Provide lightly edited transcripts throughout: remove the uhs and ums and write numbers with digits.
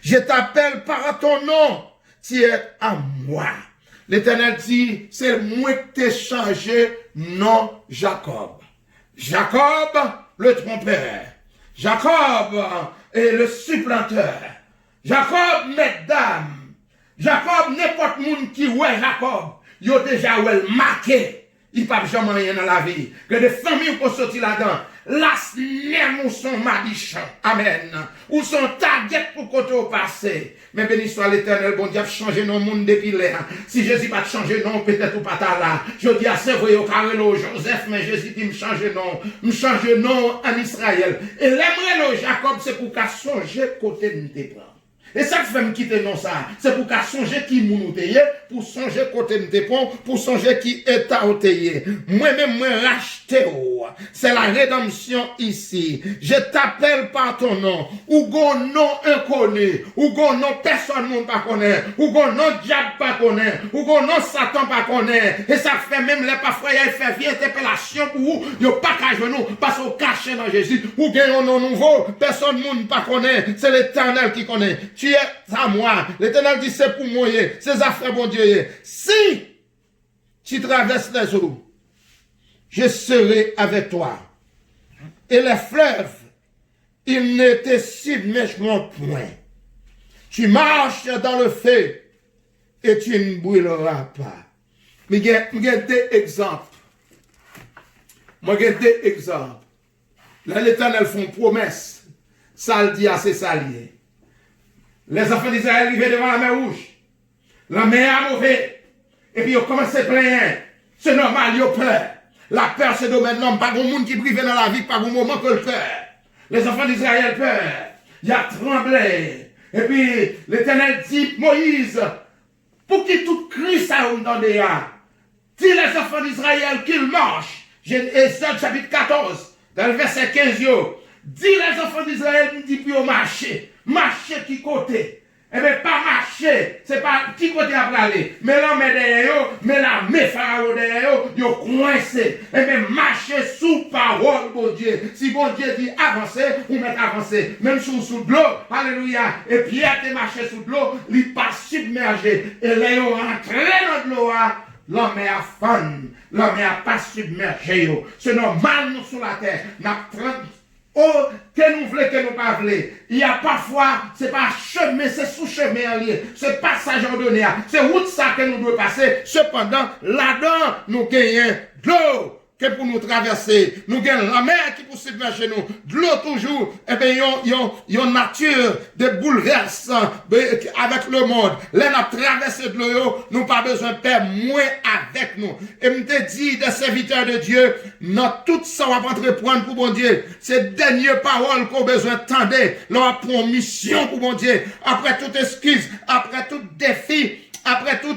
Je t'appelle par ton nom. Tu es à moi. L'Éternel dit, c'est moi qui t'ai changé, non Jacob. Jacob, le trompeur. Jacob est le supplanteur. Jacob, mesdames. Jacob, n'importe monde qui ouais Jacob, il a déjà ouais marqué. Il n'y a pas jamais rien dans la vie. Que des familles pour sortir là-dedans. Las ou son madichon. Amen. Ou son target pour côté au passé. Mais béni soit l'Éternel, bon Dieu, a changé nos monde depuis là. Si Jésus va changer non, peut-être ou pas là. Je dis à c'est vrai au carrelo Joseph, mais Jésus dit me changer non. Me changer non en Israël. Et l'aimerait le Jacob, c'est pour qu'à songer côté de nous prendre. Et ça fait me quitter non ça. C'est pour qu'à songer qui nous pour songer côté de nous pour songer qui est à ôter. Moi-même, moi racheté. C'est la rédemption ici. Je t'appelle par ton nom. Ou gon nom inconnu. Ou gon nom personne ne pas connaît. Ou gon nom diable pas connaît. Ou gon nom Satan pas connaît. Et ça fait même les parfois il fait vieille interpellation pour vous. Yo pas qu'à genoux parce qu'on caché dans Jésus. Ou gagne un nom nouveau. Personne ne pas connaît. C'est l'Éternel qui connaît. Tu es à moi. L'Éternel dit c'est pour moi. C'est affaires bon Dieu. Si tu traverses les eaux, je serai avec toi. Et les fleuves, ils ne te submergeront point. Tu marches dans le feu et tu ne brûleras pas. Mais il y a des exemples. Moi, il y a des exemples. Là, l'Éternel font promesse. Ça le dit à ses alliés. Les enfants d'Israël arrivaient devant la mer rouge. La mer a mauvais. Et puis ils ont commencé à plaindre. C'est normal, ils ont peur. La peur, c'est domaine l'homme. Pas de monde qui prive dans la vie, pas de moment que le peur. Les enfants d'Israël peur. Il a tremblé. Et puis l'Éternel dit, Moïse, pour qu'il tout crie ça on dans des dis les enfants d'Israël qu'ils marchent. Exode chapitre 14, dans le verset 15, dis les enfants d'Israël, nous dit puis au marché. Marcher qui côté? Eh bien, pas marcher, c'est pas qui côté à aller. Mais l'homme est derrière, mais la pharaon derrière, yo coincé. Eh bien, marcher sous parole, bon Dieu. Si bon Dieu dit avancer, ou mettre avancer. Même sous de l'eau, alléluia. Et Pierre te marché sous de l'eau, il pas submergé. Et là, yo rentré dans de l'eau, l'homme est à fan. L'homme est à pas submergé. C'est normal, nous, sur la terre. Oh, que nous voulons, que nous pas voulons. Il y a parfois, c'est pas chemin, c'est sous-chemin en lieu. C'est passage en donné. C'est route ça que nous devons passer. Cependant, là-dedans, nous gagnons de l'eau que pour nous traverser. Nous gagnons la mer qui pour submerger nous. De l'eau toujours. Eh bien, il y a une nature de bouleversement avec le monde. Là, nous traversé de l'eau, nous pas besoin de faire moins avec nous. Et me te dit des serviteurs de Dieu, dans tout ça, on va entreprendre pour bon Dieu. C'est dernière parole qu'on a besoin d'entendre. Là, on prend mission pour bon Dieu. Après toute excuse, après tout défi, après tout,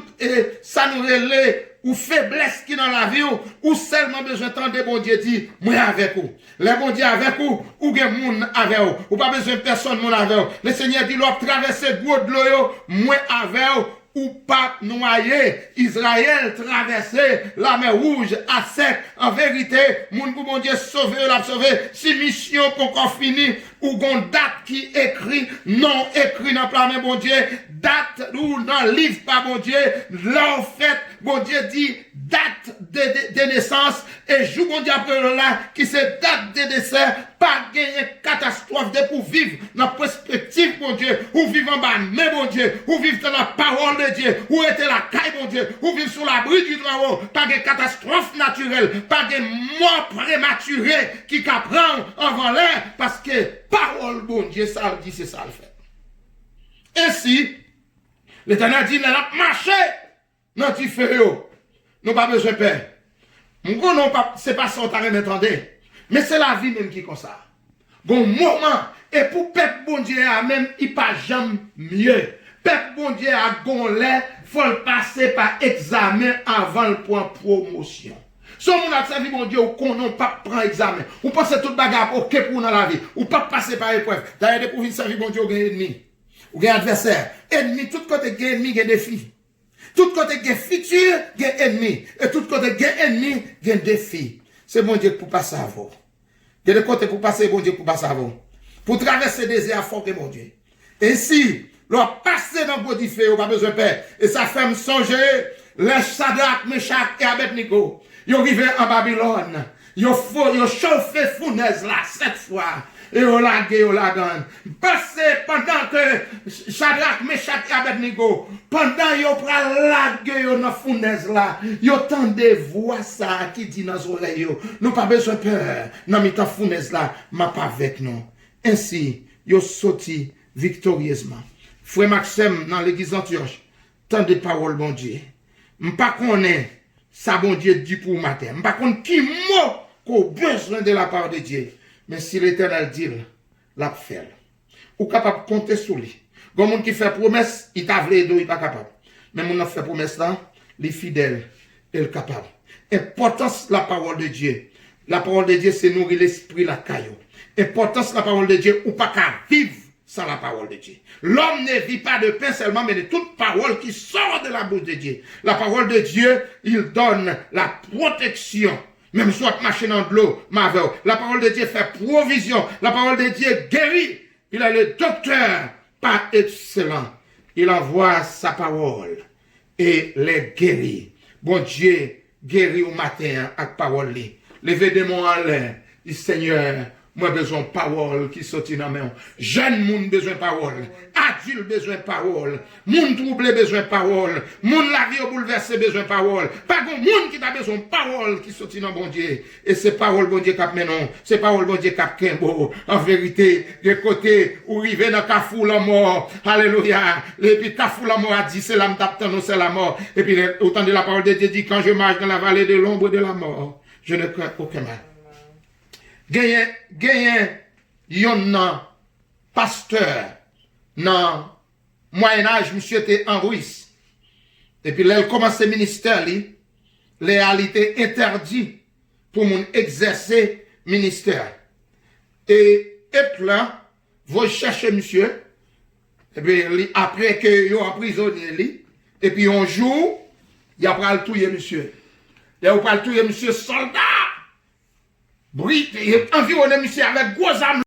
ça nous relève, ou faiblesse qui dans la vie, ou seulement besoin d'entendre bon Dieu dit, moi avec vous. Les bon Dieu avec vous, ou gen moun avec vous. Ou pas besoin de personne moun avec vous. Le Seigneur dit, l'on traverser gros de l'eau, moi avec vous. Ou pas noyer, Israël traverser la mer rouge à sec. En vérité, moun pour bon Dieu sauver, l'a sauver. Si mission pour qu'on finisse, ou gon date qui écrit, non écrit dans plan de bon Dieu, date ou dans livre par bon Dieu, là en fait, bon Dieu dit date de naissance, et jour bon Dieu après là, qui c'est date de décès, pas gagner catastrophe de pour vivre dans la perspective, bon Dieu, ou vivre en bas, mais bon Dieu, ou vivre dans la parole de Dieu, ou être la caille, bon Dieu, ou vivre sur l'abri du travail, pas de catastrophe naturelle, pas de mort prématurée qui prend avant l'air, parce que parole, bon Dieu, ça le dit, c'est ça le fait. Ainsi, l'Éternel dit, nous avons marché dans le feu, nous n'avons pas besoin de paix. Ce n'est pas ça qu'on m'entendait. Mais c'est la vie même qui est comme ça. Bon moment, et pour peuple bon Dieu, même, il pas jamais mieux. Peuple bon Dieu a gonlé, faut le passer par examen avant le point promotion. Si on a servi mon Dieu, qu'on n'a pas prend examen, ou pensez toute bagarre, ok pour dans la vie, ou pas passer par épreuve. D'ailleurs, pour venir servir mon Dieu, ou gagne ennemi, ou gagne adversaire. Ennemi, tout côté gagne ennemi, gagne défi. Tout côté gagne futur, gagne ennemi. Et tout côté gagne ennemi, gagne défi. C'est mon Dieu pour passer avant. De côté pour passer, bon Dieu pour passer avant. Pour traverser des désert fort que mon Dieu. Et si, leur passer dans le gros feu, pas besoin de paix. Et ça fait me songer, les Shadrach, Meshach et Abednego. Ils arrivent en Babylone. Ils chauffé fournaise là, 7 fois. Et on l'a donne. Parce pendant que Shadrach, Meshach et Abednego, pendant qu'ils ont lagué dans la fournaise là, ils entendent des voix ça qui dit dans les oreilles, nous pas besoin de peur. Dans la fournaise là, ma pas avec nous. Ainsi, ils ont sorti victorieusement. Frère Maxime, dans l'église d'Antioche, tant de paroles, bon Dieu. Je ne sais pas ça, bon Dieu, dit pour matin. Je ne sais pas qui mot qu'on a besoin de la part de Dieu. Mais si l'Éternel dit, l'a fait. Ou capable de compter sur lui. Comme monde qui fait promesse, il t'a voulu aider, il n'est pas capable. Mais mon qui fait promesse là, il est fidèle, il est capable. Importance de la parole de Dieu. La parole de Dieu, c'est nourrir l'esprit, la caillou. Importance de la parole de Dieu, ou pas qu'à vivre sans la parole de Dieu. L'homme ne vit pas de pain seulement, mais de toute parole qui sort de la bouche de Dieu. La parole de Dieu, il donne la protection. Même soit marcher dans de l'eau, la parole de Dieu fait provision. La parole de Dieu guérit. Il est le docteur par excellent. Il envoie sa parole et les guérit. Bon Dieu, guérit au matin avec parole. Levez des mots en l'air. Dit Seigneur, moi besoin de parole qui sortit dans main. Jeune monde besoin de parole. Adulte besoin de parole. Monde troublé besoin de parole. Monde la vie au bouleversé besoin de parole. Pas de monde qui a besoin de parole qui sortit dans bon Dieu. Et c'est parole bon Dieu cap menon. C'est parole bon Dieu cap Kembo. En vérité, de côté où rive dans Kafou la mort. Alléluia. Et puis Kafou la mort a dit c'est l'âme d'Aptanon, c'est la mort. Et puis autant de la parole de Dieu dit quand je marche dans la vallée de l'ombre de la mort, je ne crains aucun mal. Gagne yon pasteur dans Moyen-Âge, monsieur était en Russe. Et puis là, il commence le ministère, les réalités interdites pour mon exercer ministère. Et là, vous cherchez monsieur, et puis après que vous emprisonné, et puis un jour, il a pris le touyer monsieur. Il a pris le touyer monsieur soldat. Environné monsieur avec gros âmes.